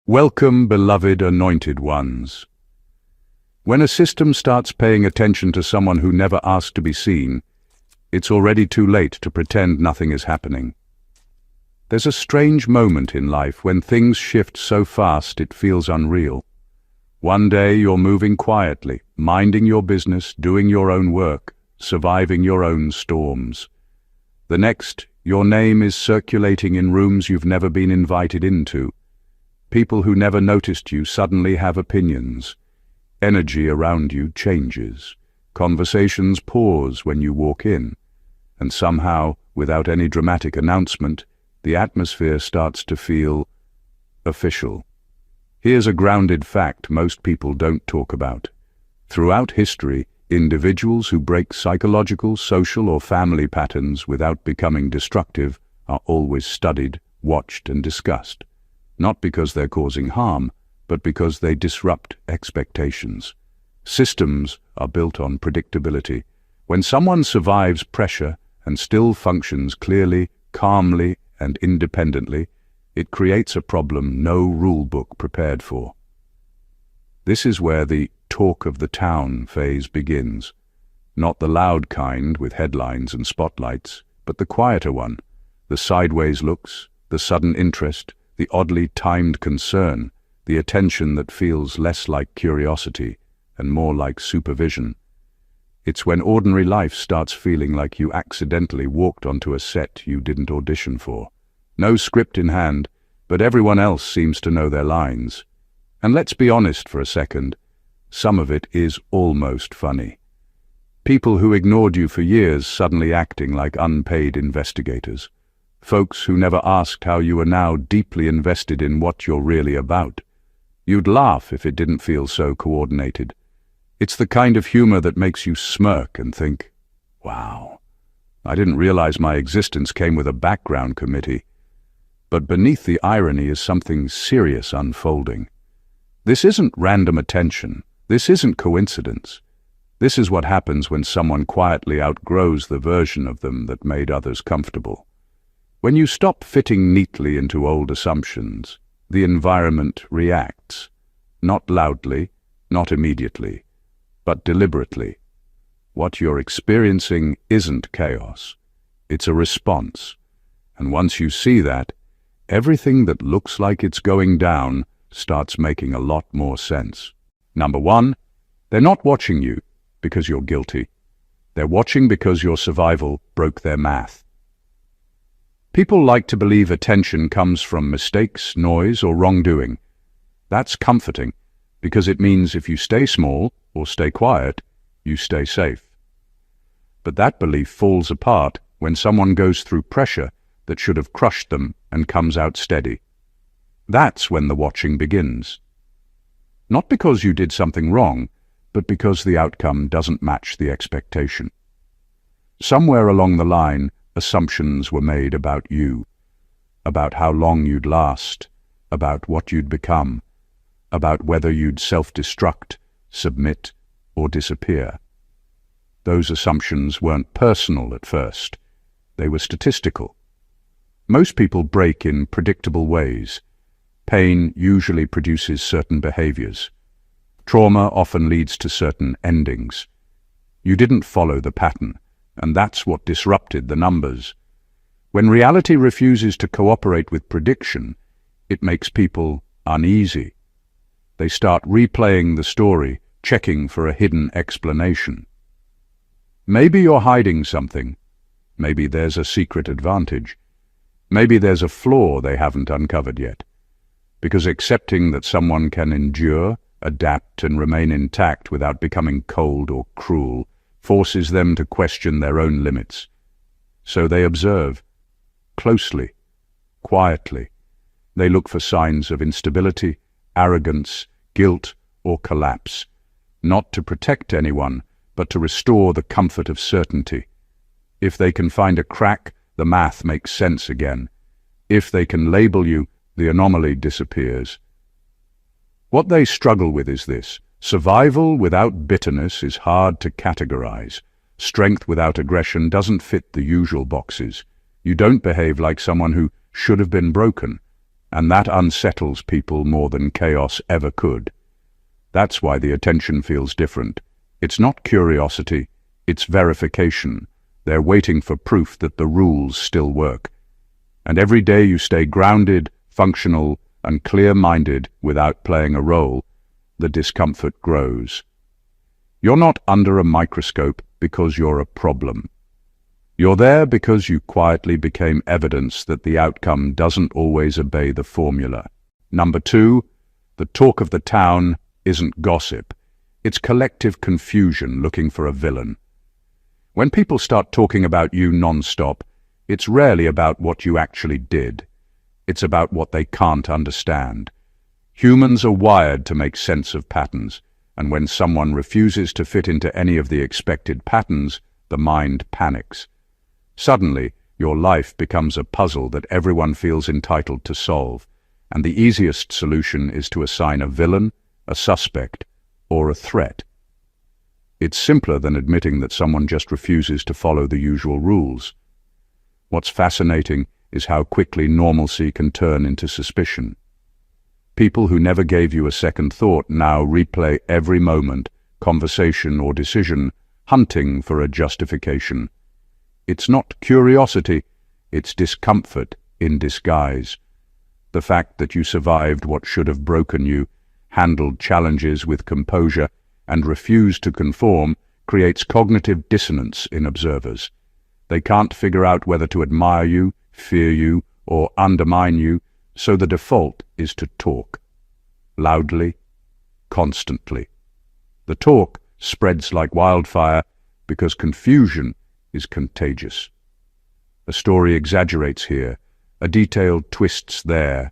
Welcome, beloved anointed ones. When a system starts paying attention to someone who never asked to be seen, it's already too late to pretend nothing is happening. There's a strange moment in life when things shift so fast it feels unreal. One day you're moving quietly, minding your business, doing your own work, surviving your own storms. The next, your name is circulating in rooms you've never been invited into. People who never noticed you suddenly have opinions. Energy around you changes. Conversations pause when you walk in. And somehow, without any dramatic announcement, the atmosphere starts to feel official. Here's a grounded fact most people don't talk about. Throughout history, individuals who break psychological, social, or family patterns without becoming destructive are always studied, watched, and discussed. Not because they're causing harm, but because they disrupt expectations. Systems are built on predictability. When someone survives pressure and still functions clearly, calmly, and independently, it creates a problem no rule book prepared for. This is where the talk of the town phase begins. Not the loud kind with headlines and spotlights, but the quieter one. The sideways looks, the sudden interest, the oddly timed concern, the attention that feels less like curiosity and more like supervision. It's when ordinary life starts feeling like you accidentally walked onto a set you didn't audition for. No script in hand, but everyone else seems to know their lines. And let's be honest for a second, some of it is almost funny. People who ignored you for years suddenly acting like unpaid investigators. Folks who never asked how you are now deeply invested in what you're really about. You'd laugh if it didn't feel so coordinated. It's the kind of humor that makes you smirk and think, wow, I didn't realize my existence came with a background committee. But beneath the irony is something serious unfolding. This isn't random attention. This isn't coincidence. This is what happens when someone quietly outgrows the version of them that made others comfortable. When you stop fitting neatly into old assumptions, the environment reacts. Not loudly, not immediately, but deliberately. What you're experiencing isn't chaos. It's a response. And once you see that, everything that looks like it's going down starts making a lot more sense. Number one, they're not watching you because you're guilty. They're watching because your survival broke their math. People like to believe attention comes from mistakes, noise, or wrongdoing. That's comforting, because it means if you stay small or stay quiet, you stay safe. But that belief falls apart when someone goes through pressure that should have crushed them and comes out steady. That's when the watching begins. Not because you did something wrong, but because the outcome doesn't match the expectation. Somewhere along the line, assumptions were made about you, about how long you'd last, about what you'd become, about whether you'd self-destruct, submit, or disappear. Those assumptions weren't personal at first. They were statistical. Most people break in predictable ways. Pain usually produces certain behaviors. Trauma often leads to certain endings. You didn't follow the pattern, and that's what disrupted the numbers. When reality refuses to cooperate with prediction, it makes people uneasy. They start replaying the story, checking for a hidden explanation. Maybe you're hiding something. Maybe there's a secret advantage. Maybe there's a flaw they haven't uncovered yet. Because accepting that someone can endure, adapt, and remain intact without becoming cold or cruel forces them to question their own limits. So they observe, closely, quietly. They look for signs of instability, arrogance, guilt, or collapse, not to protect anyone, but to restore the comfort of certainty. If they can find a crack, the math makes sense again. If they can label you, the anomaly disappears. What they struggle with is this. Survival without bitterness is hard to categorize. Strength without aggression doesn't fit the usual boxes. You don't behave like someone who should have been broken. And that unsettles people more than chaos ever could. That's why the attention feels different. It's not curiosity, it's verification. They're waiting for proof that the rules still work. And every day you stay grounded, functional, and clear-minded without playing a role, the discomfort grows. You're not under a microscope because you're a problem. You're there because you quietly became evidence that the outcome doesn't always obey the formula. Number 2, the talk of the town isn't gossip. It's collective confusion looking for a villain. When people start talking about you non-stop, it's rarely about what you actually did. It's about what they can't understand. Humans are wired to make sense of patterns, and when someone refuses to fit into any of the expected patterns, the mind panics. Suddenly, your life becomes a puzzle that everyone feels entitled to solve, and the easiest solution is to assign a villain, a suspect, or a threat. It's simpler than admitting that someone just refuses to follow the usual rules. What's fascinating is how quickly normalcy can turn into suspicion. People who never gave you a second thought now replay every moment, conversation, or decision, hunting for a justification. It's not curiosity, it's discomfort in disguise. The fact that you survived what should have broken you, handled challenges with composure, and refused to conform creates cognitive dissonance in observers. They can't figure out whether to admire you, fear you, or undermine you, so the default is to talk. Loudly, constantly. The talk spreads like wildfire because confusion is contagious. A story exaggerates here, a detail twists there,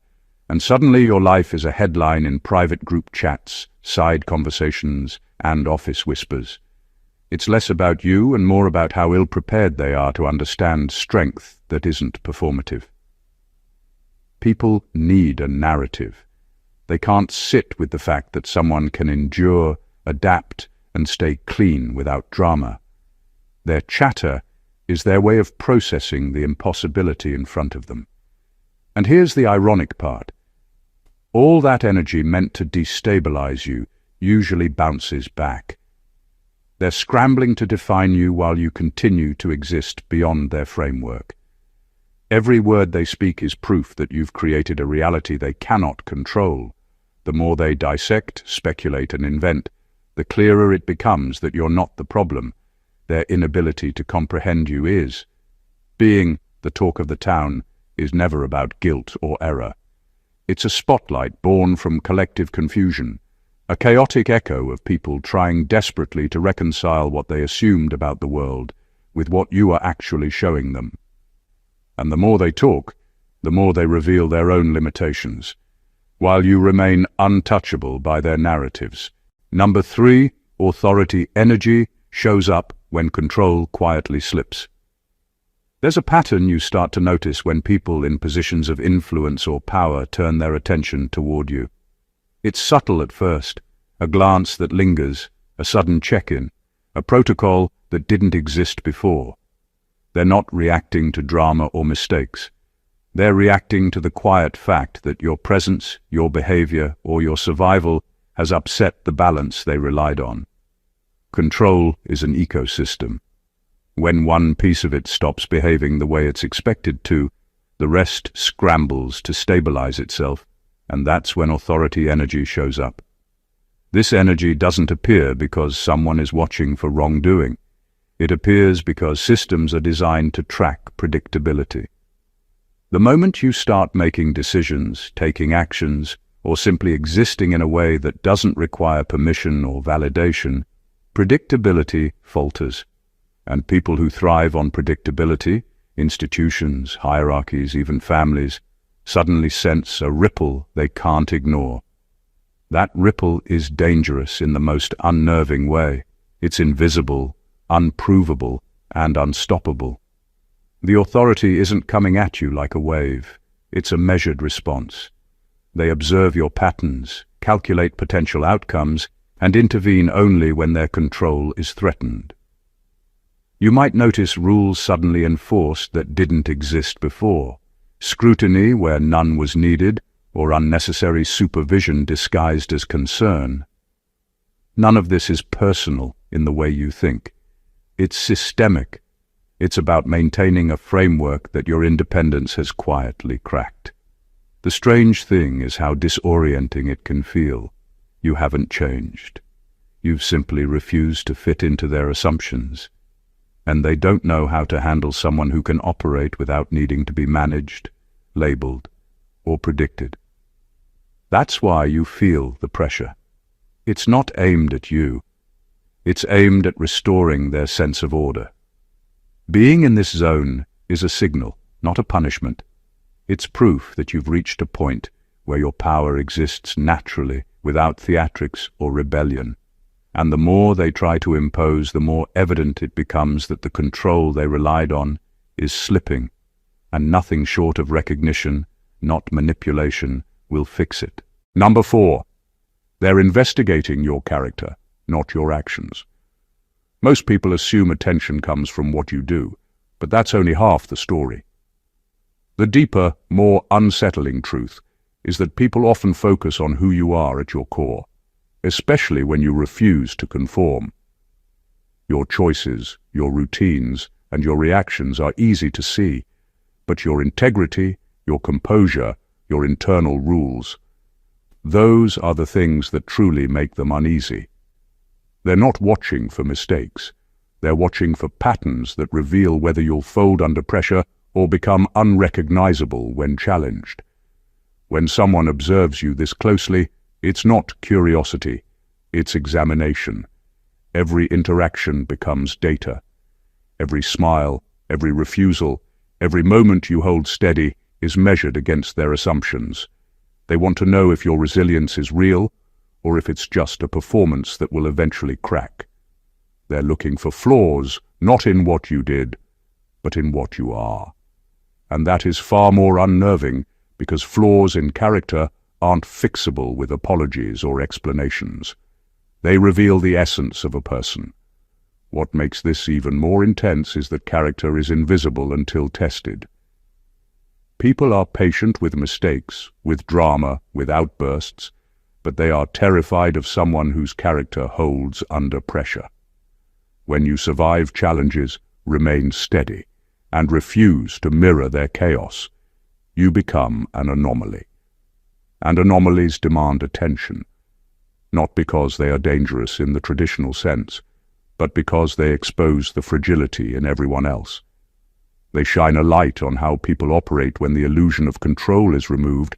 and suddenly your life is a headline in private group chats, side conversations, and office whispers. It's less about you and more about how ill-prepared they are to understand strength that isn't performative. People need a narrative. They can't sit with the fact that someone can endure, adapt, and stay clean without drama. Their chatter is their way of processing the impossibility in front of them. And here's the ironic part. All that energy meant to destabilize you usually bounces back. They're scrambling to define you while you continue to exist beyond their framework. Every word they speak is proof that you've created a reality they cannot control. The more they dissect, speculate, and invent, the clearer it becomes that you're not the problem. Their inability to comprehend you is. Being the talk of the town is never about guilt or error. It's a spotlight born from collective confusion, a chaotic echo of people trying desperately to reconcile what they assumed about the world with what you are actually showing them. And the more they talk, the more they reveal their own limitations, while you remain untouchable by their narratives. Number 3, authority energy shows up when control quietly slips. There's a pattern you start to notice when people in positions of influence or power turn their attention toward you. It's subtle at first, a glance that lingers, a sudden check-in, a protocol that didn't exist before. They're not reacting to drama or mistakes. They're reacting to the quiet fact that your presence, your behavior, or your survival has upset the balance they relied on. Control is an ecosystem. When one piece of it stops behaving the way it's expected to, the rest scrambles to stabilize itself, and that's when authority energy shows up. This energy doesn't appear because someone is watching for wrongdoing. It appears because systems are designed to track predictability. The moment you start making decisions, taking actions, or simply existing in a way that doesn't require permission or validation, predictability falters. And people who thrive on predictability, institutions, hierarchies, even families, suddenly sense a ripple they can't ignore. That ripple is dangerous in the most unnerving way. It's invisible, unprovable, and unstoppable. The authority isn't coming at you like a wave. It's a measured response. They observe your patterns, calculate potential outcomes, and intervene only when their control is threatened. You might notice rules suddenly enforced that didn't exist before. scrutiny where none was needed, or unnecessary supervision disguised as concern. None of this is personal in the way you think. It's systemic. It's about maintaining a framework that your independence has quietly cracked. The strange thing is how disorienting it can feel. You haven't changed. You've simply refused to fit into their assumptions. And they don't know how to handle someone who can operate without needing to be managed, labeled, or predicted. That's why you feel the pressure. It's not aimed at you. It's aimed at restoring their sense of order. Being in this zone is a signal, not a punishment. It's proof that you've reached a point where your power exists naturally, without theatrics or rebellion. And the more they try to impose, the more evident it becomes that the control they relied on is slipping, and nothing short of recognition, not manipulation, will fix it. Number 4. They're investigating your character, not your actions. Most people assume attention comes from what you do, but that's only half the story. The deeper, more unsettling truth is that people often focus on who you are at your core, especially when you refuse to conform. Your choices, your routines, and your reactions are easy to see, but your integrity, your composure, your internal rules, those are the things that truly make them uneasy. They're not watching for mistakes. They're watching for patterns that reveal whether you'll fold under pressure or become unrecognizable when challenged. When someone observes you this closely, it's not curiosity, it's examination. Every interaction becomes data. Every smile, every refusal, every moment you hold steady is measured against their assumptions. They want to know if your resilience is real or if it's just a performance that will eventually crack. They're looking for flaws, not in what you did, but in what you are. And that is far more unnerving because flaws in character aren't fixable with apologies or explanations. They reveal the essence of a person. What makes this even more intense is that character is invisible until tested. People are patient with mistakes, with drama, with outbursts, but they are terrified of someone whose character holds under pressure. When you survive challenges, remain steady, and refuse to mirror their chaos, you become an anomaly. And anomalies demand attention, not because they are dangerous in the traditional sense, but because they expose the fragility in everyone else. They shine a light on how people operate when the illusion of control is removed,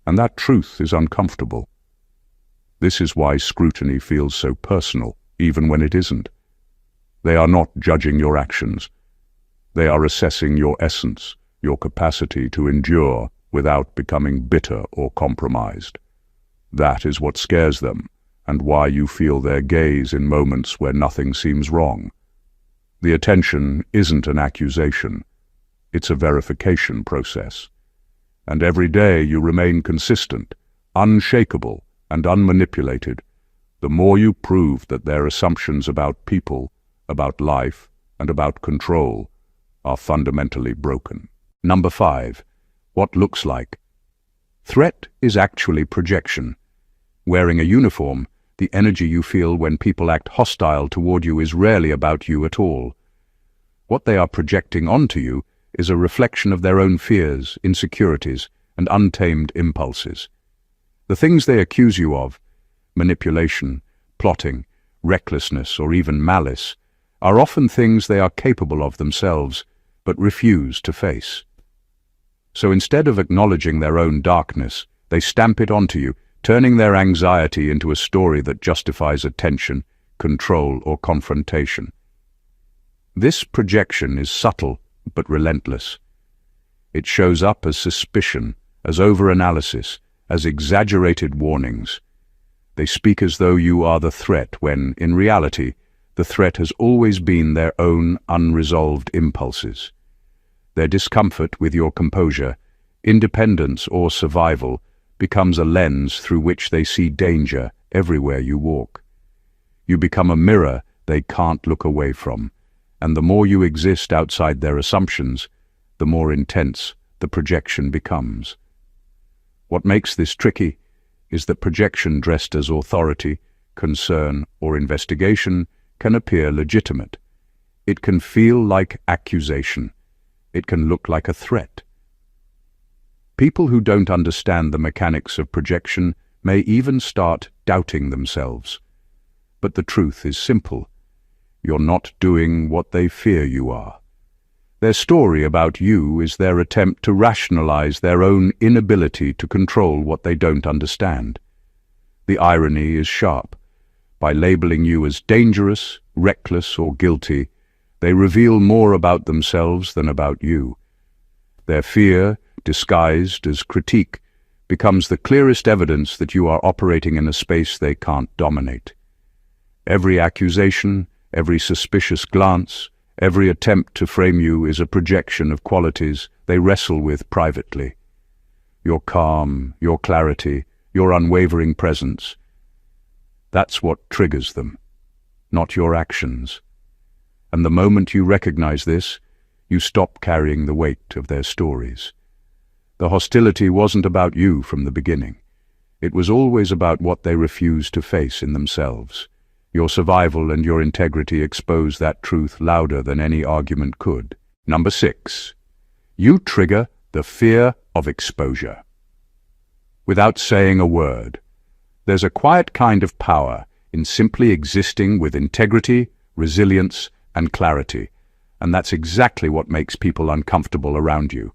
and that truth is uncomfortable. This is why scrutiny feels so personal, even when it isn't. They are not judging your actions. They are assessing your essence, your capacity to endure without becoming bitter or compromised. That is what scares them, and why you feel their gaze in moments where nothing seems wrong. The attention isn't an accusation. It's a verification process. And every day you remain consistent, unshakable, and unmanipulated, the more you prove that their assumptions about people, about life, and about control are fundamentally broken. Number 5. What looks like. Threat is actually projection. Wearing a uniform, the energy you feel when people act hostile toward you is rarely about you at all. What they are projecting onto you is a reflection of their own fears, insecurities, and untamed impulses. The things they accuse you of, manipulation, plotting, recklessness, or even malice, are often things they are capable of themselves, but refuse to face. So instead of acknowledging their own darkness, they stamp it onto you, turning their anxiety into a story that justifies attention, control, or confrontation. This projection is subtle but relentless. It shows up as suspicion, as overanalysis, as exaggerated warnings. They speak as though you are the threat when, in reality, the threat has always been their own unresolved impulses. Their discomfort with your composure, independence, or survival becomes a lens through which they see danger everywhere you walk. You become a mirror they can't look away from, and the more you exist outside their assumptions, the more intense the projection becomes. What makes this tricky is that projection dressed as authority, concern, or investigation can appear legitimate. It can feel like accusation. It can look like a threat. People who don't understand the mechanics of projection may even start doubting themselves. But the truth is simple. You're not doing what they fear you are. Their story about you is their attempt to rationalize their own inability to control what they don't understand. The irony is sharp. By labeling you as dangerous, reckless, or guilty, they reveal more about themselves than about you. Their fear, disguised as critique, becomes the clearest evidence that you are operating in a space they can't dominate. Every accusation, every suspicious glance, every attempt to frame you is a projection of qualities they wrestle with privately. Your calm, your clarity, your unwavering presence. That's what triggers them, not your actions. And the moment you recognize this, you stop carrying the weight of their stories. The hostility wasn't about you from the beginning. It was always about what they refused to face in themselves. Your survival and your integrity expose that truth louder than any argument could. Number 6. You trigger the fear of exposure. Without saying a word, there's a quiet kind of power in simply existing with integrity, resilience, and clarity, and that's exactly what makes people uncomfortable around you.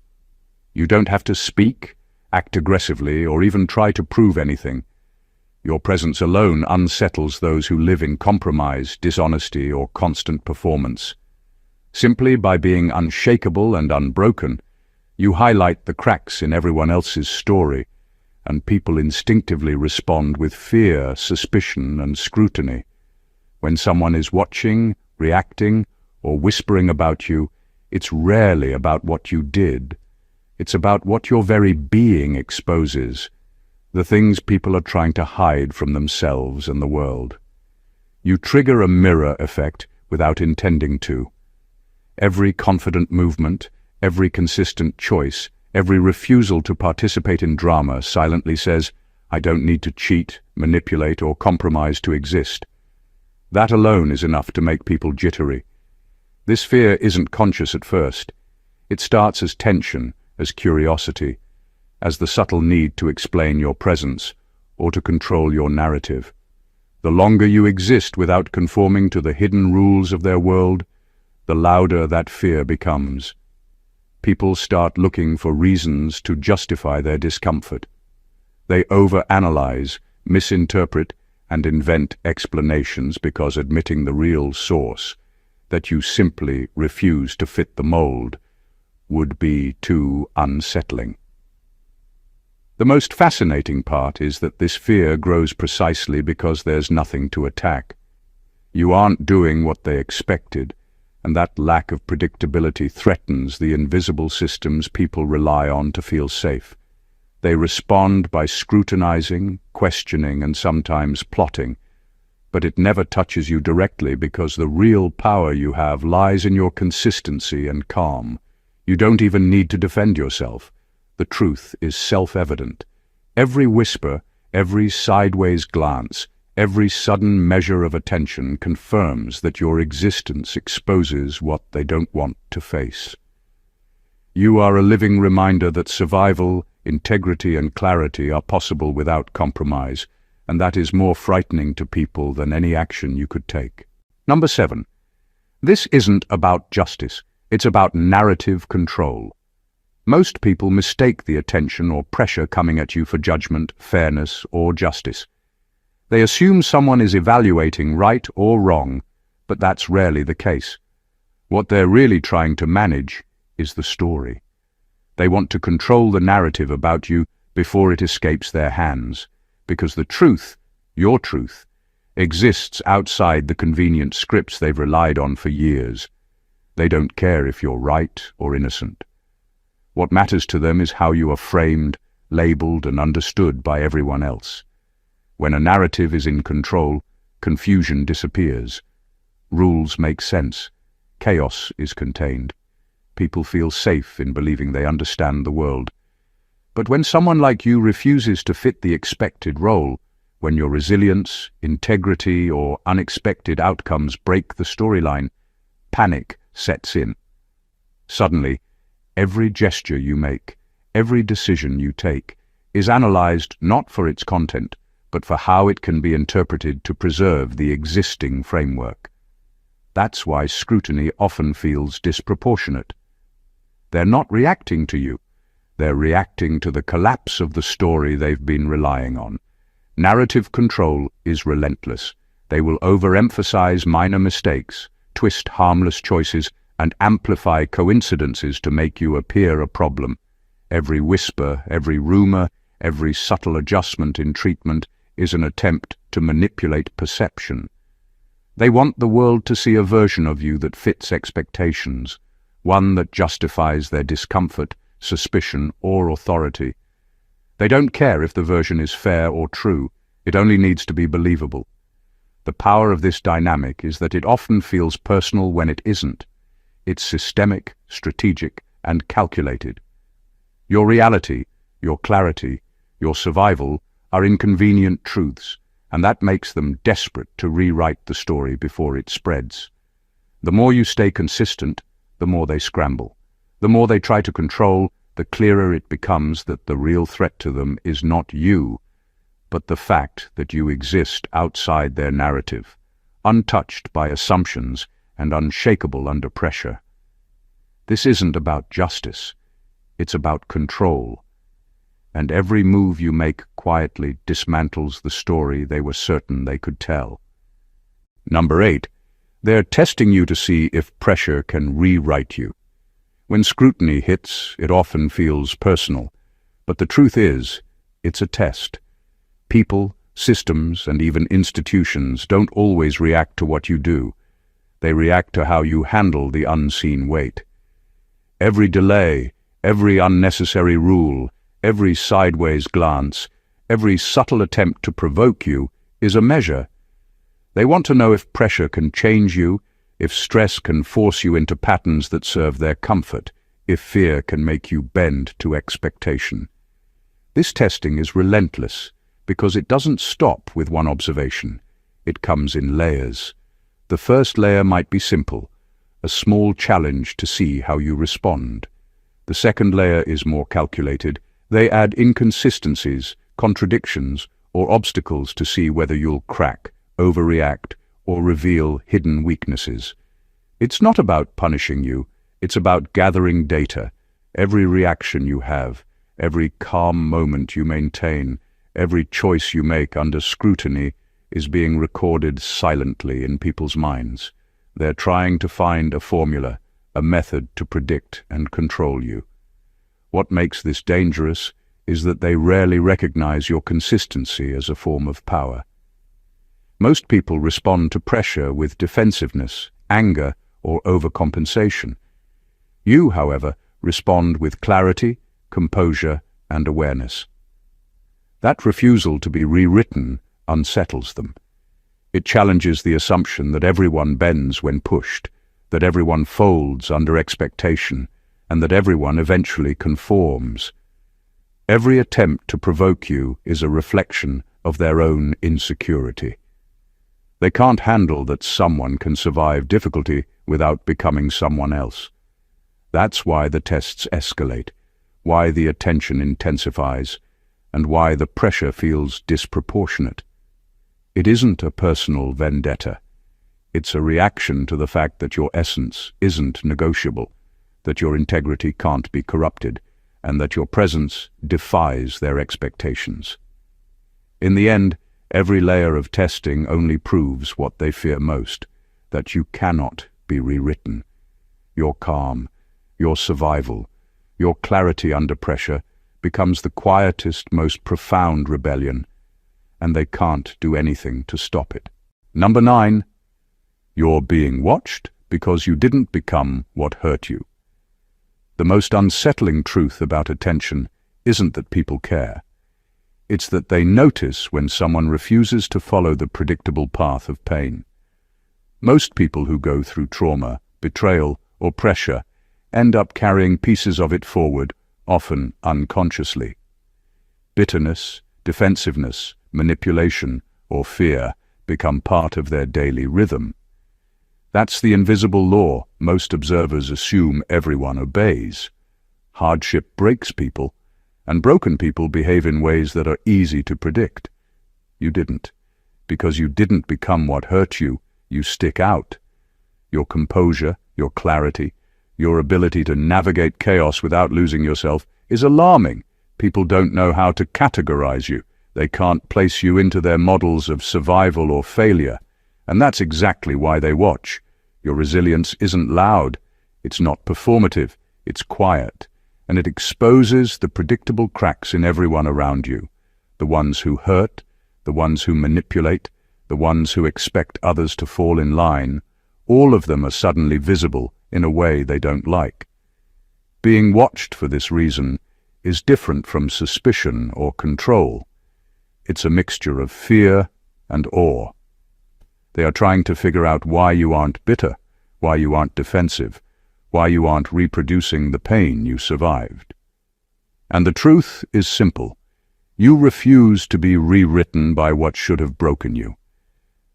You don't have to speak, act aggressively, or even try to prove anything. Your presence alone unsettles those who live in compromise, dishonesty, or constant performance. Simply by being unshakable and unbroken, you highlight the cracks in everyone else's story, and people instinctively respond with fear, suspicion, and scrutiny. When someone is watching, reacting, or whispering about you, it's rarely about what you did. It's about what your very being exposes, the things people are trying to hide from themselves and the world. You trigger a mirror effect without intending to. Every confident movement, every consistent choice, every refusal to participate in drama silently says, I don't need to cheat, manipulate, or compromise to exist. That alone is enough to make people jittery. This fear isn't conscious at first. It starts as tension, as curiosity, as the subtle need to explain your presence or to control your narrative. The longer you exist without conforming to the hidden rules of their world, the louder that fear becomes. People start looking for reasons to justify their discomfort. They overanalyze, misinterpret, and invent explanations because admitting the real source, that you simply refuse to fit the mold, would be too unsettling. The most fascinating part is that this fear grows precisely because there's nothing to attack. You aren't doing what they expected, and that lack of predictability threatens the invisible systems people rely on to feel safe. They respond by scrutinizing, questioning, and sometimes plotting, but it never touches you directly because the real power you have lies in your consistency and calm. You don't even need to defend yourself. The truth is self-evident. Every whisper, every sideways glance, every sudden measure of attention confirms that your existence exposes what they don't want to face. You are a living reminder that survival, integrity, and clarity are possible without compromise, and that is more frightening to people than any action you could take. Number 7. This isn't about justice. It's about narrative control. Most people mistake the attention or pressure coming at you for judgment, fairness, or justice. They assume someone is evaluating right or wrong, but that's rarely the case. What they're really trying to manage is the story. They want to control the narrative about you before it escapes their hands, because the truth, your truth, exists outside the convenient scripts they've relied on for years. They don't care if you're right or innocent. What matters to them is how you are framed, labeled, and understood by everyone else. When a narrative is in control, confusion disappears. Rules make sense. Chaos is contained. People feel safe in believing they understand the world. But when someone like you refuses to fit the expected role, when your resilience, integrity, or unexpected outcomes break the storyline, panic sets in. Suddenly, every gesture you make, every decision you take, is analyzed not for its content, but for how it can be interpreted to preserve the existing framework. That's why scrutiny often feels disproportionate. They're not reacting to you. They're reacting to the collapse of the story they've been relying on. Narrative control is relentless. They will overemphasize minor mistakes, twist harmless choices, and amplify coincidences to make you appear a problem. Every whisper, every rumor, every subtle adjustment in treatment is an attempt to manipulate perception. They want the world to see a version of you that fits expectations, one that justifies their discomfort, suspicion, or authority. They don't care if the version is fair or true, it only needs to be believable. The power of this dynamic is that it often feels personal when it isn't. It's systemic, strategic, and calculated. Your reality, your clarity, your survival are inconvenient truths, and that makes them desperate to rewrite the story before it spreads. The more you stay consistent, the more they scramble. The more they try to control, the clearer it becomes that the real threat to them is not you, but the fact that you exist outside their narrative, untouched by assumptions and unshakable under pressure. This isn't about justice, it's about control. And every move you make quietly dismantles the story they were certain they could tell. Number 8. They're testing you to see if pressure can rewrite you. When scrutiny hits, it often feels personal, but the truth is, it's a test. People, systems, and even institutions don't always react to what you do. They react to how you handle the unseen weight. Every delay, every unnecessary rule, every sideways glance, every subtle attempt to provoke you is a measure. They want to know if pressure can change you, if stress can force you into patterns that serve their comfort, if fear can make you bend to expectation. This testing is relentless because it doesn't stop with one observation. It comes in layers. The first layer might be simple, a small challenge to see how you respond. The second layer is more calculated. They add inconsistencies, contradictions, or obstacles to see whether you'll crack, overreact, or reveal hidden weaknesses. It's not about punishing you, it's about gathering data. Every reaction you have, every calm moment you maintain, every choice you make under scrutiny is being recorded silently in people's minds. They're trying to find a formula, a method to predict and control you. What makes this dangerous is that they rarely recognize your consistency as a form of power. Most people respond to pressure with defensiveness, anger, or overcompensation. You, however, respond with clarity, composure, and awareness. That refusal to be rewritten unsettles them. It challenges the assumption that everyone bends when pushed, that everyone folds under expectation, and that everyone eventually conforms. Every attempt to provoke you is a reflection of their own insecurity. They can't handle that someone can survive difficulty without becoming someone else. That's why the tests escalate, why the attention intensifies, and why the pressure feels disproportionate. It isn't a personal vendetta. It's a reaction to the fact that your essence isn't negotiable, that your integrity can't be corrupted, and that your presence defies their expectations. In the end, every layer of testing only proves what they fear most, that you cannot be rewritten. Your calm, your survival, your clarity under pressure becomes the quietest, most profound rebellion, and they can't do anything to stop it. Number 9. You're being watched because you didn't become what hurt you. The most unsettling truth about attention isn't that people care. It's that they notice when someone refuses to follow the predictable path of pain. Most people who go through trauma, betrayal, or pressure end up carrying pieces of it forward, often unconsciously. Bitterness, defensiveness, manipulation, or fear become part of their daily rhythm. That's the invisible law most observers assume everyone obeys. Hardship breaks people, and broken people behave in ways that are easy to predict. You didn't. Because you didn't become what hurt you, you stick out. Your composure, your clarity, your ability to navigate chaos without losing yourself is alarming. People don't know how to categorize you. They can't place you into their models of survival or failure. And that's exactly why they watch. Your resilience isn't loud. It's not performative. It's quiet. And it exposes the predictable cracks in everyone around you. The ones who hurt, the ones who manipulate, the ones who expect others to fall in line. All of them are suddenly visible in a way they don't like. Being watched for this reason is different from suspicion or control. It's a mixture of fear and awe. They are trying to figure out why you aren't bitter, why you aren't defensive, why you aren't reproducing the pain you survived. And the truth is simple. You refuse to be rewritten by what should have broken you.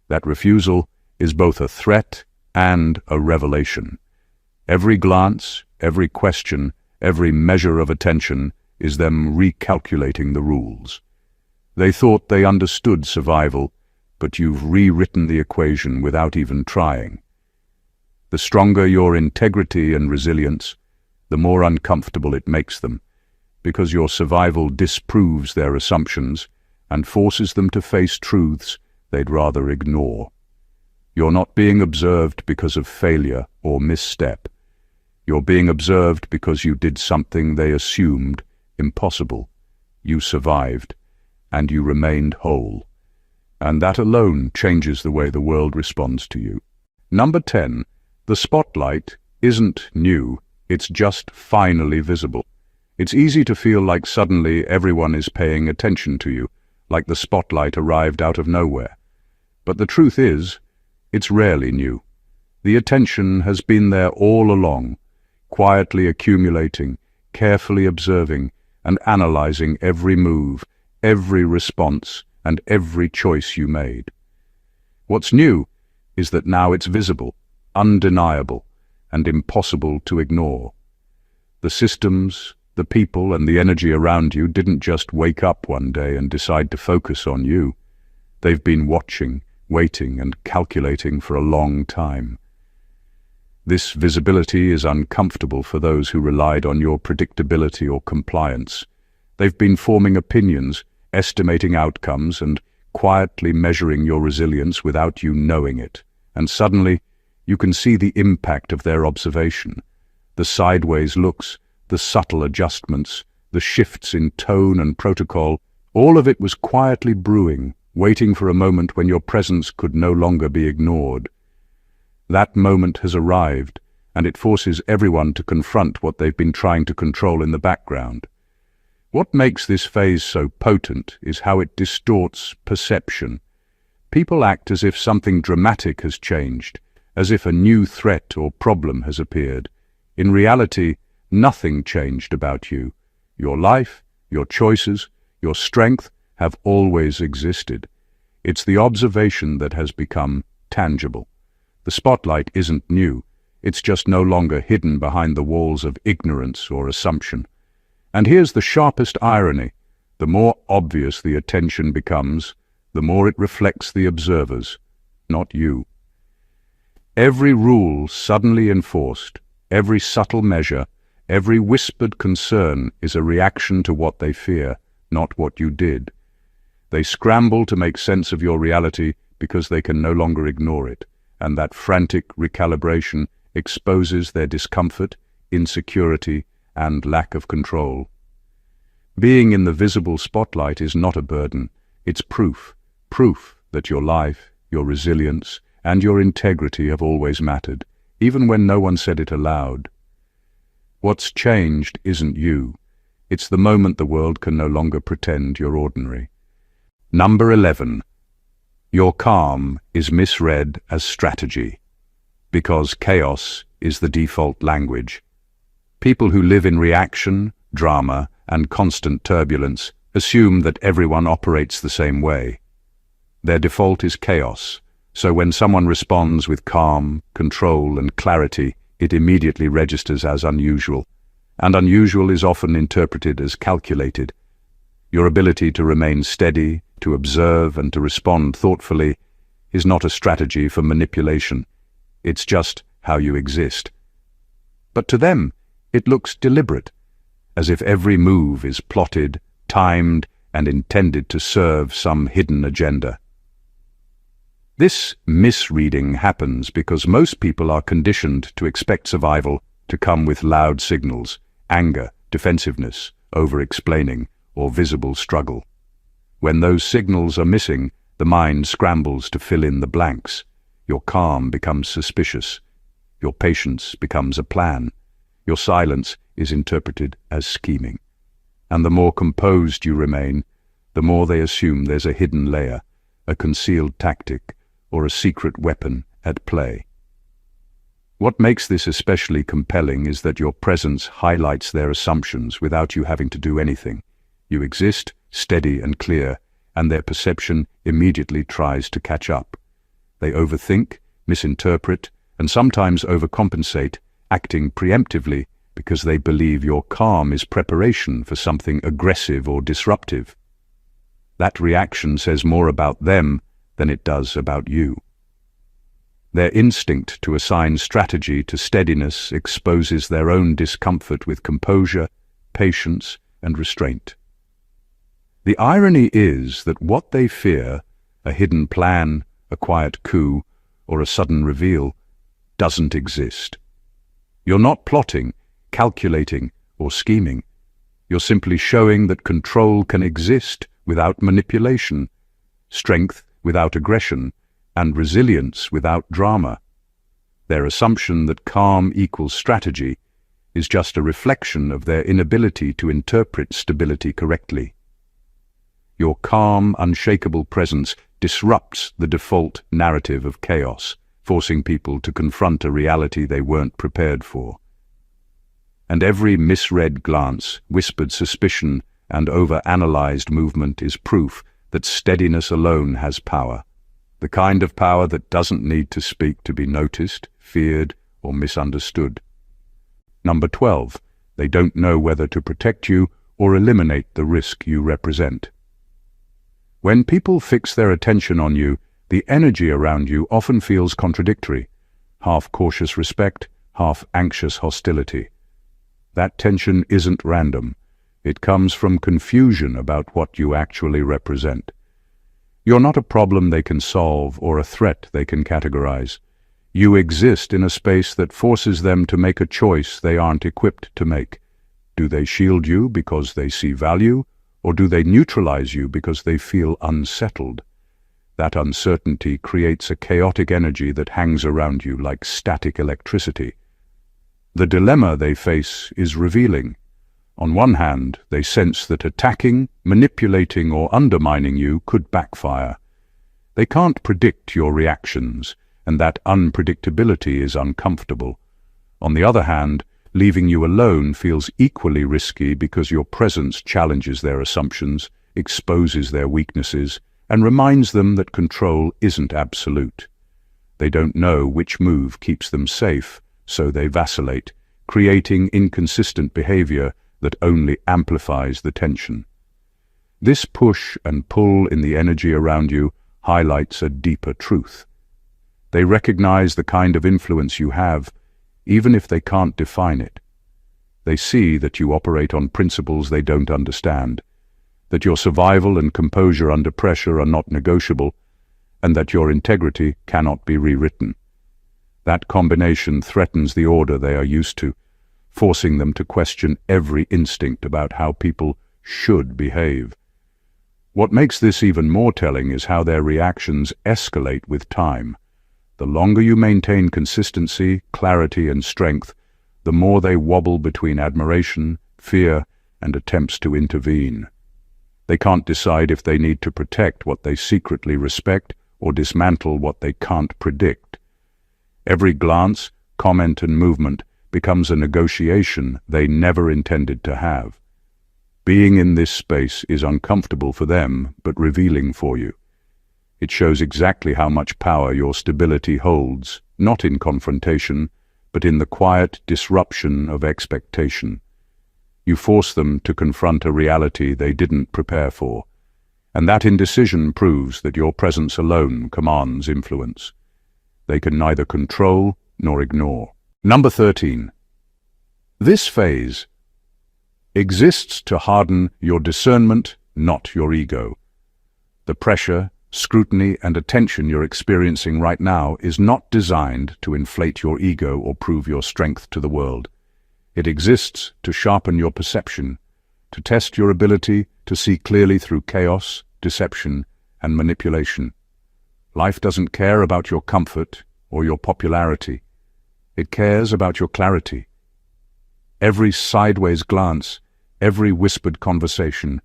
That refusal is both a threat and a revelation. Every glance, every question, every measure of attention is them recalculating the rules. They thought they understood survival, but you've rewritten the equation without even trying. The stronger your integrity and resilience, the more uncomfortable it makes them, because your survival disproves their assumptions and forces them to face truths they'd rather ignore. You're not being observed because of failure or misstep. You're being observed because you did something they assumed impossible. You survived, and you remained whole. And that alone changes the way the world responds to you. Number 10. The spotlight isn't new, it's just finally visible. It's easy to feel like suddenly everyone is paying attention to you, like the spotlight arrived out of nowhere. But the truth is, it's rarely new. The attention has been there all along, quietly accumulating, carefully observing, and analyzing every move, every response, and every choice you made. What's new is that now it's visible, undeniable, and impossible to ignore. The systems, the people, and the energy around you didn't just wake up one day and decide to focus on you. They've been watching, waiting, and calculating for a long time. This visibility is uncomfortable for those who relied on your predictability or compliance. They've been forming opinions, estimating outcomes, and quietly measuring your resilience without you knowing it. And suddenly, you can see the impact of their observation. The sideways looks, the subtle adjustments, the shifts in tone and protocol, all of it was quietly brewing, waiting for a moment when your presence could no longer be ignored. That moment has arrived, and it forces everyone to confront what they've been trying to control in the background. What makes this phase so potent is how it distorts perception. People act as if something dramatic has changed, as if a new threat or problem has appeared. In reality, nothing changed about you. Your life, your choices, your strength have always existed. It's the observation that has become tangible. The spotlight isn't new. It's just no longer hidden behind the walls of ignorance or assumption. And here's the sharpest irony. The more obvious the attention becomes, the more it reflects the observers, not you. Every rule suddenly enforced, every subtle measure, every whispered concern is a reaction to what they fear, not what you did. They scramble to make sense of your reality because they can no longer ignore it, and that frantic recalibration exposes their discomfort, insecurity, and lack of control. Being in the visible spotlight is not a burden, it's proof that your life, your resilience, and your integrity have always mattered, even when no one said it aloud. What's changed isn't you, it's the moment the world can no longer pretend you're ordinary. Number 11. Your calm is misread as strategy, because chaos is the default language. People who live in reaction, drama, and constant turbulence assume that everyone operates the same way. Their default is chaos, so when someone responds with calm, control, and clarity, it immediately registers as unusual, and unusual is often interpreted as calculated. Your ability to remain steady, to observe, and to respond thoughtfully is not a strategy for manipulation. It's just how you exist. But to them, it looks deliberate, as if every move is plotted, timed, and intended to serve some hidden agenda. This misreading happens because most people are conditioned to expect survival to come with loud signals, anger, defensiveness, over-explaining, or visible struggle. When those signals are missing, the mind scrambles to fill in the blanks. Your calm becomes suspicious. Your patience becomes a plan. Your silence is interpreted as scheming. And the more composed you remain, the more they assume there's a hidden layer, a concealed tactic, or a secret weapon at play. What makes this especially compelling is that your presence highlights their assumptions without you having to do anything. You exist, steady and clear, and their perception immediately tries to catch up. They overthink, misinterpret, and sometimes overcompensate, acting preemptively because they believe your calm is preparation for something aggressive or disruptive. That reaction says more about them than it does about you. Their instinct to assign strategy to steadiness exposes their own discomfort with composure, patience, and restraint. The irony is that what they fear, a hidden plan, a quiet coup, or a sudden reveal, doesn't exist. You're not plotting, calculating, or scheming. You're simply showing that control can exist without manipulation, strength without aggression, and resilience without drama. Their assumption that calm equals strategy is just a reflection of their inability to interpret stability correctly. Your calm, unshakable presence disrupts the default narrative of chaos, forcing people to confront a reality they weren't prepared for. And every misread glance, whispered suspicion, and over-analyzed movement is proof that steadiness alone has power, the kind of power that doesn't need to speak to be noticed, feared, or misunderstood. Number 12, they don't know whether to protect you or eliminate the risk you represent. When people fix their attention on you, the energy around you often feels contradictory, half cautious respect, half anxious hostility. That tension isn't random. It comes from confusion about what you actually represent. You're not a problem they can solve or a threat they can categorize. You exist in a space that forces them to make a choice they aren't equipped to make. Do they shield you because they see value, or do they neutralize you because they feel unsettled? That uncertainty creates a chaotic energy that hangs around you like static electricity. The dilemma they face is revealing. On one hand, they sense that attacking, manipulating, or undermining you could backfire. They can't predict your reactions, and that unpredictability is uncomfortable. On the other hand, leaving you alone feels equally risky because your presence challenges their assumptions, exposes their weaknesses, and reminds them that control isn't absolute. They don't know which move keeps them safe, so they vacillate, creating inconsistent behavior that only amplifies the tension. This push and pull in the energy around you highlights a deeper truth. They recognize the kind of influence you have, even if they can't define it. They see that you operate on principles they don't understand, that your survival and composure under pressure are not negotiable, and that your integrity cannot be rewritten. That combination threatens the order they are used to, forcing them to question every instinct about how people should behave. What makes this even more telling is how their reactions escalate with time. The longer you maintain consistency, clarity, and strength, the more they wobble between admiration, fear, and attempts to intervene. They can't decide if they need to protect what they secretly respect or dismantle what they can't predict. Every glance, comment, and movement becomes a negotiation they never intended to have. Being in this space is uncomfortable for them, but revealing for you. It shows exactly how much power your stability holds, not in confrontation, but in the quiet disruption of expectation. You force them to confront a reality they didn't prepare for, and that indecision proves that your presence alone commands influence. They can neither control nor ignore. Number 13. This phase exists to harden your discernment, not your ego. The pressure, scrutiny, and attention you're experiencing right now is not designed to inflate your ego or prove your strength to the world. It exists to sharpen your perception, to test your ability to see clearly through chaos, deception, and manipulation. Life doesn't care about your comfort or your popularity. It cares about your clarity. Every sideways glance, every whispered conversation,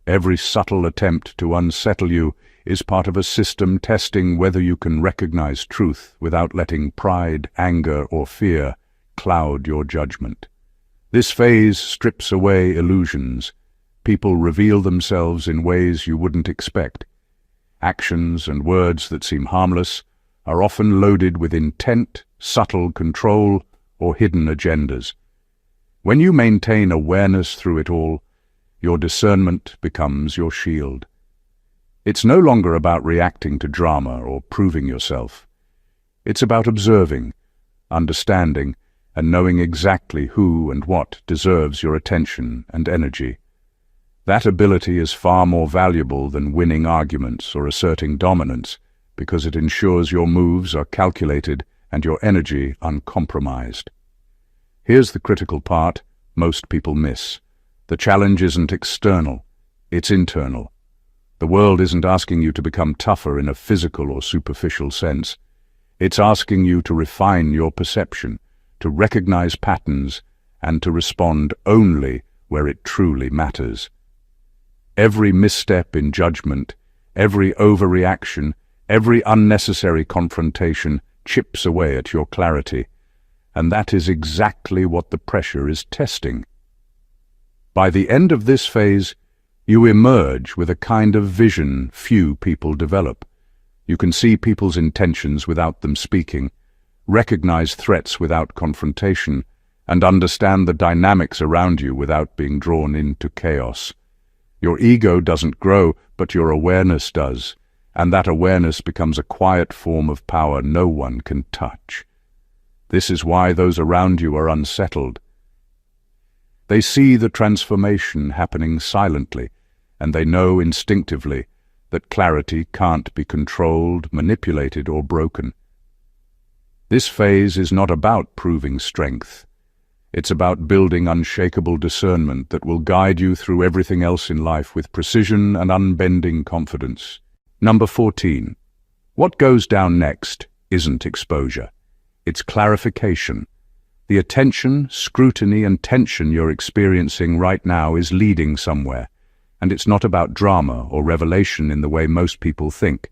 every subtle attempt to unsettle you is part of a system testing whether you can recognize truth without letting pride, anger, or fear cloud your judgment. This phase strips away illusions. People reveal themselves in ways you wouldn't expect. Actions and words that seem harmless are often loaded with intent, subtle control, or hidden agendas. When you maintain awareness through it all, your discernment becomes your shield. It's no longer about reacting to drama or proving yourself. It's about observing, understanding, and knowing exactly who and what deserves your attention and energy. That ability is far more valuable than winning arguments or asserting dominance, because it ensures your moves are calculated and your energy uncompromised. Here's the critical part most people miss. The challenge isn't external, it's internal. The world isn't asking you to become tougher in a physical or superficial sense. It's asking you to refine your perception, to recognize patterns, and to respond only where it truly matters. Every misstep in judgment, every overreaction, every unnecessary confrontation chips away at your clarity, and that is exactly what the pressure is testing. By the end of this phase, you emerge with a kind of vision few people develop. You can see people's intentions without them speaking, recognize threats without confrontation, and understand the dynamics around you without being drawn into chaos. Your ego doesn't grow, but your awareness does, and that awareness becomes a quiet form of power no one can touch. This is why those around you are unsettled. They see the transformation happening silently, and they know instinctively that clarity can't be controlled, manipulated, or broken. This phase is not about proving strength. It's about building unshakable discernment that will guide you through everything else in life with precision and unbending confidence. Number 14. What goes down next isn't exposure. It's clarification. The attention, scrutiny, and tension you're experiencing right now is leading somewhere, and it's not about drama or revelation in the way most people think.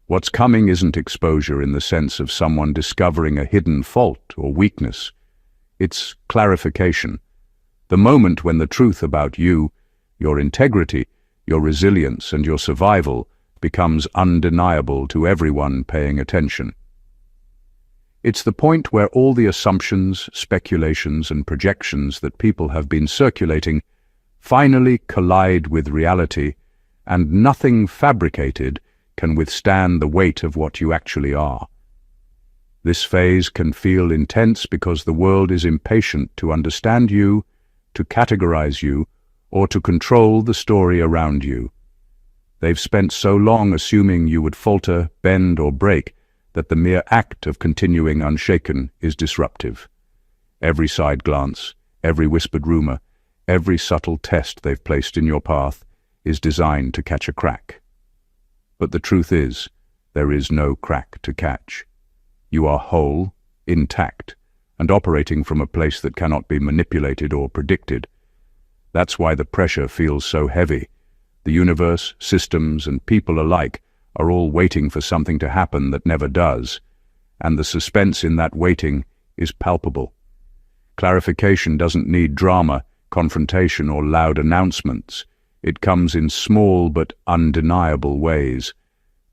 What's coming isn't exposure in the sense of someone discovering a hidden fault or weakness. It's clarification. The moment when the truth about you, your integrity, your resilience, and your survival becomes undeniable to everyone paying attention. It's the point where all the assumptions, speculations, and projections that people have been circulating finally collide with reality, and nothing fabricated can withstand the weight of what you actually are. This phase can feel intense because the world is impatient to understand you, to categorize you, or to control the story around you. They've spent so long assuming you would falter, bend, or break that the mere act of continuing unshaken is disruptive. Every side glance, every whispered rumor, every subtle test they've placed in your path is designed to catch a crack. But the truth is, there is no crack to catch. You are whole, intact, and operating from a place that cannot be manipulated or predicted. That's why the pressure feels so heavy. The universe, systems, and people alike are all waiting for something to happen that never does, and the suspense in that waiting is palpable. Clarification doesn't need drama, confrontation, or loud announcements. It comes in small but undeniable ways.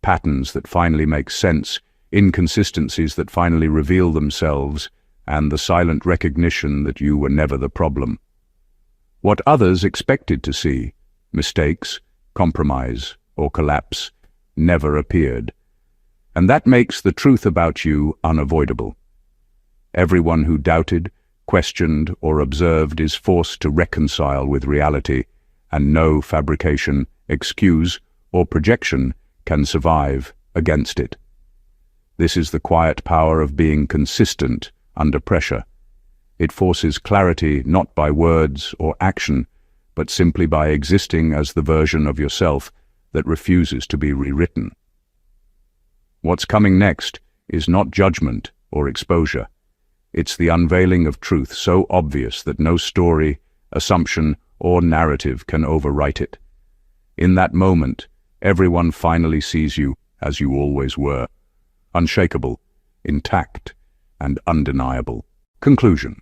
Patterns that finally make sense, inconsistencies that finally reveal themselves, and the silent recognition that you were never the problem. What others expected to see, mistakes, compromise, or collapse, never appeared. And that makes the truth about you unavoidable. Everyone who doubted, questioned, or observed is forced to reconcile with reality, and no fabrication, excuse, or projection can survive against it. This is the quiet power of being consistent under pressure. It forces clarity not by words or action, but simply by existing as the version of yourself that refuses to be rewritten. What's coming next is not judgment or exposure. It's the unveiling of truth so obvious that no story, assumption, or narrative can overwrite it. In that moment, everyone finally sees you as you always were, unshakable, intact, and undeniable. Conclusion.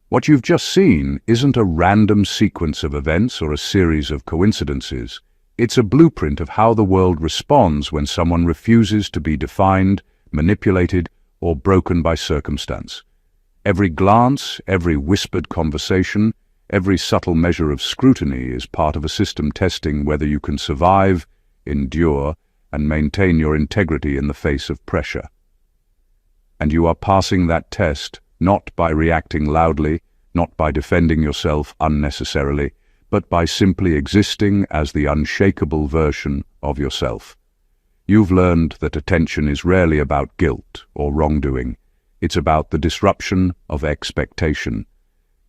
What you've just seen isn't a random sequence of events or a series of coincidences. It's a blueprint of how the world responds when someone refuses to be defined, manipulated, or broken by circumstance. Every glance, every whispered conversation, every subtle measure of scrutiny is part of a system testing whether you can survive, endure, and maintain your integrity in the face of pressure. And you are passing that test not by reacting loudly, not by defending yourself unnecessarily, but by simply existing as the unshakable version of yourself. You've learned that attention is rarely about guilt or wrongdoing. It's about the disruption of expectation.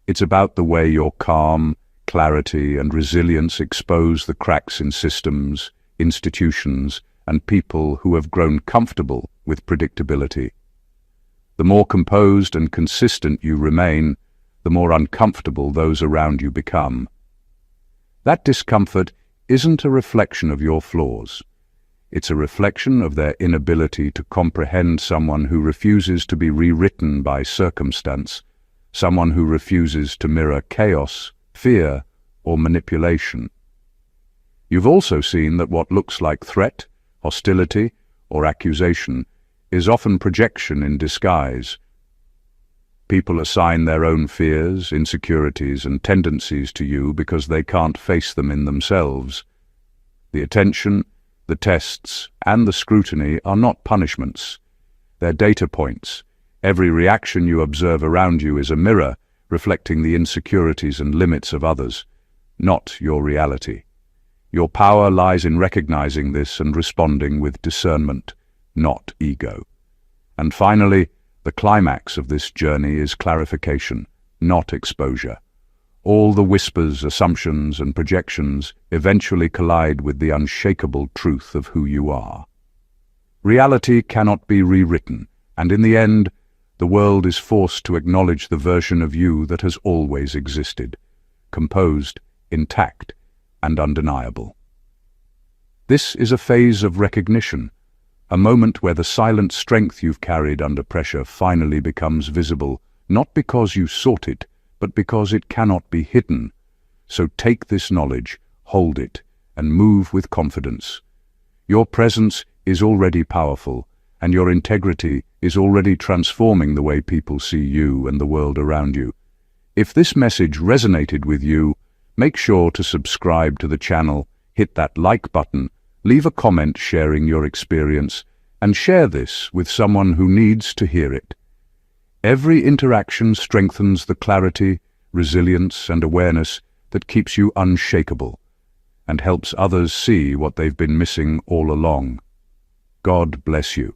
It's about the way your calm, clarity, and resilience expose the cracks in systems, institutions, and people who have grown comfortable with predictability. The more composed and consistent you remain, the more uncomfortable those around you become. That discomfort isn't a reflection of your flaws. It's a reflection of their inability to comprehend someone who refuses to be rewritten by circumstance, someone who refuses to mirror chaos, fear, or manipulation. You've also seen that what looks like threat, hostility, or accusation is often projection in disguise. People assign their own fears, insecurities, and tendencies to you because they can't face them in themselves. The attention, the tests, and the scrutiny are not punishments. They're data points. Every reaction you observe around you is a mirror reflecting the insecurities and limits of others, not your reality. Your power lies in recognizing this and responding with discernment, not ego. And finally, the climax of this journey is clarification, not exposure. All the whispers, assumptions, and projections eventually collide with the unshakable truth of who you are. Reality cannot be rewritten, and in the end, the world is forced to acknowledge the version of you that has always existed, composed, intact, and undeniable. This is a phase of recognition, a moment where the silent strength you've carried under pressure finally becomes visible, not because you sought it, but because it cannot be hidden. So take this knowledge, hold it, and move with confidence. Your presence is already powerful, and your integrity is already transforming the way people see you and the world around you. If this message resonated with you, make sure to subscribe to the channel, hit that like button, leave a comment sharing your experience, and share this with someone who needs to hear it. Every interaction strengthens the clarity, resilience, and awareness that keeps you unshakable and helps others see what they've been missing all along. God bless you.